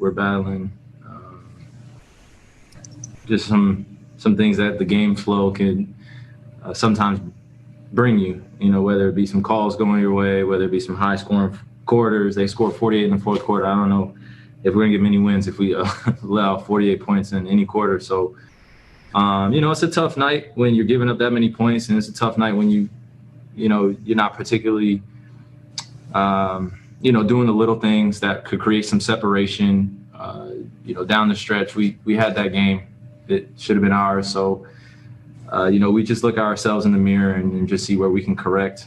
we're battling. Just some things that the game flow can sometimes bring you, whether it be some calls going your way, whether it be some high scoring quarters. They scored 48 in the fourth quarter. I don't know if we're gonna get many wins if we allow 48 points in any quarter. So, it's a tough night when you're giving up that many points, and it's a tough night when you're not particularly, doing the little things that could create some separation. Down the stretch, we had that game. It should have been ours. So, we just look at ourselves in the mirror and just see where we can correct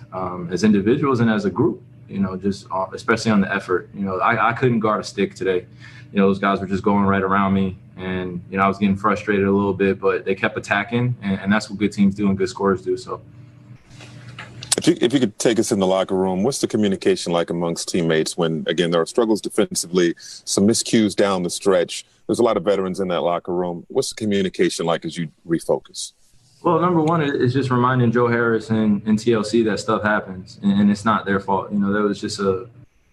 as individuals and as a group, just especially on the effort. I couldn't guard a stick today. Those guys were just going right around me. And, I was getting frustrated a little bit, but they kept attacking. And that's what good teams do and good scorers do. So. If you could take us in the locker room, what's the communication like amongst teammates when, again, there are struggles defensively, some miscues down the stretch? There's a lot of veterans in that locker room. What's the communication like as you refocus? Well, number one is just reminding Joe Harris and TLC that stuff happens, and it's not their fault. That was just a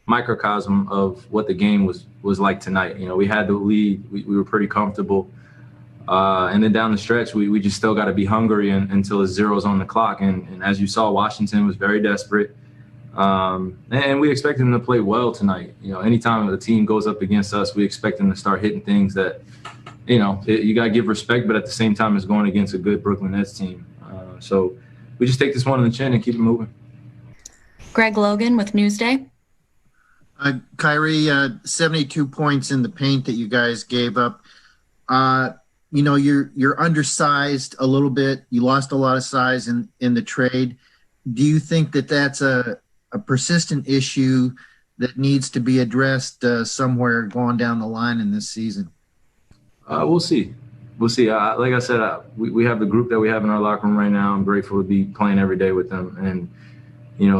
microcosm of what the game was like tonight. We had the lead. We were pretty comfortable. And then down the stretch, we just still got to be hungry until it's zeros on the clock. And as you saw, Washington was very desperate. And we expect them to play well tonight. Anytime the team goes up against us, we expect them to start hitting things that, you got to give respect, but at the same time, it's going against a good Brooklyn Nets team. So we just take this one on the chin and keep it moving. Greg Logan with Newsday. Kyrie, 72 points in the paint that you guys gave up. You're undersized a little bit. You lost a lot of size in the trade. Do you think that that's a persistent issue that needs to be addressed somewhere going down the line in this season? We'll see. Like I said, we have the group that we have in our locker room right now. I'm grateful to be playing every day with them. And,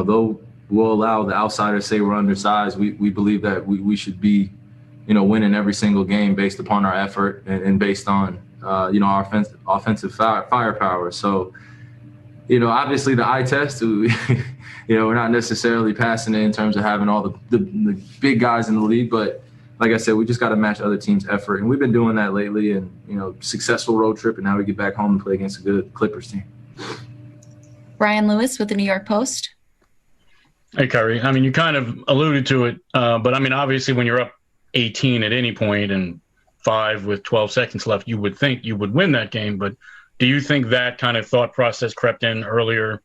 though we'll allow the outsiders say we're undersized, we believe that we should be, winning every single game based upon our effort and based on, our offensive firepower. So, obviously the eye test, we're not necessarily passing it in terms of having all the big guys in the league. But like I said, we just got to match other teams' effort. And we've been doing that lately and, successful road trip. And now we get back home and play against a good Clippers team. Ryan Lewis with the New York Post. Hey, Kyrie. You kind of alluded to it. But obviously when you're up 18 at any point and 5 with 12 seconds left, you would think you would win that game. But do you think that kind of thought process crept in earlier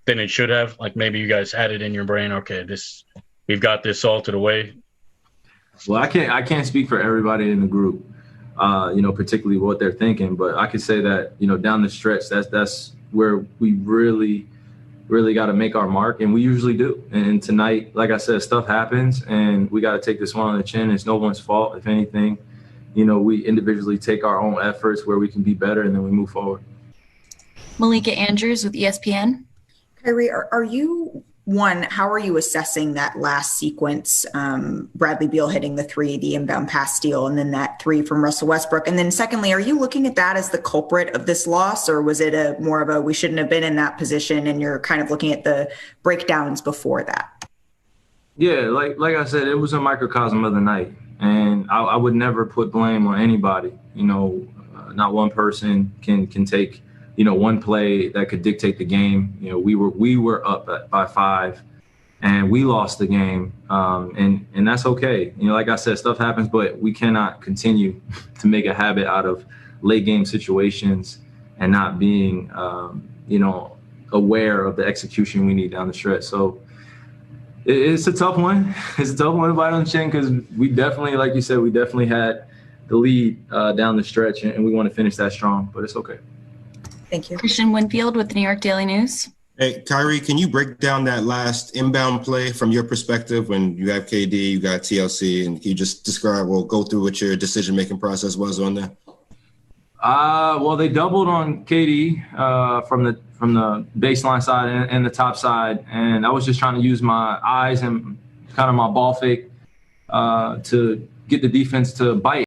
than it should have? Like maybe you guys had it in your brain, okay, we've got this salted away. Well, I can't speak for everybody in the group, particularly what they're thinking. But I could say that, down the stretch, that's where we really got to make our mark, and we usually do. And tonight, like I said, stuff happens, and we got to take this one on the chin. It's no one's fault. If anything, we individually take our own efforts where we can be better, and then we move forward. Malika Andrews with ESPN. Kyrie, how are you assessing that last sequence, Bradley Beal hitting the 3, the inbound pass steal, and then that 3 from Russell Westbrook? And then secondly, are you looking at that as the culprit of this loss, or was it more of a we shouldn't have been in that position, and you're kind of looking at the breakdowns before that? Yeah, like I said, it was a microcosm of the night, and I would never put blame on anybody. Not one person can take one play that could dictate the game. We were up by 5 and we lost the game. And that's okay. Like I said, stuff happens, but we cannot continue to make a habit out of late game situations and not being, aware of the execution we need down the stretch. So it's a tough one. It's a tough one to bite on the chin because we definitely, like you said, we definitely had the lead down the stretch and we want to finish that strong, but it's okay. Thank you. Christian Winfield with the New York Daily News. Hey, Kyrie, can you break down that last inbound play from your perspective when you have KD, you got TLC, and can you just go through what your decision-making process was on that? Well, they doubled on KD from the baseline side and the top side, and I was just trying to use my eyes and kind of my ball fake to get the defense to bite.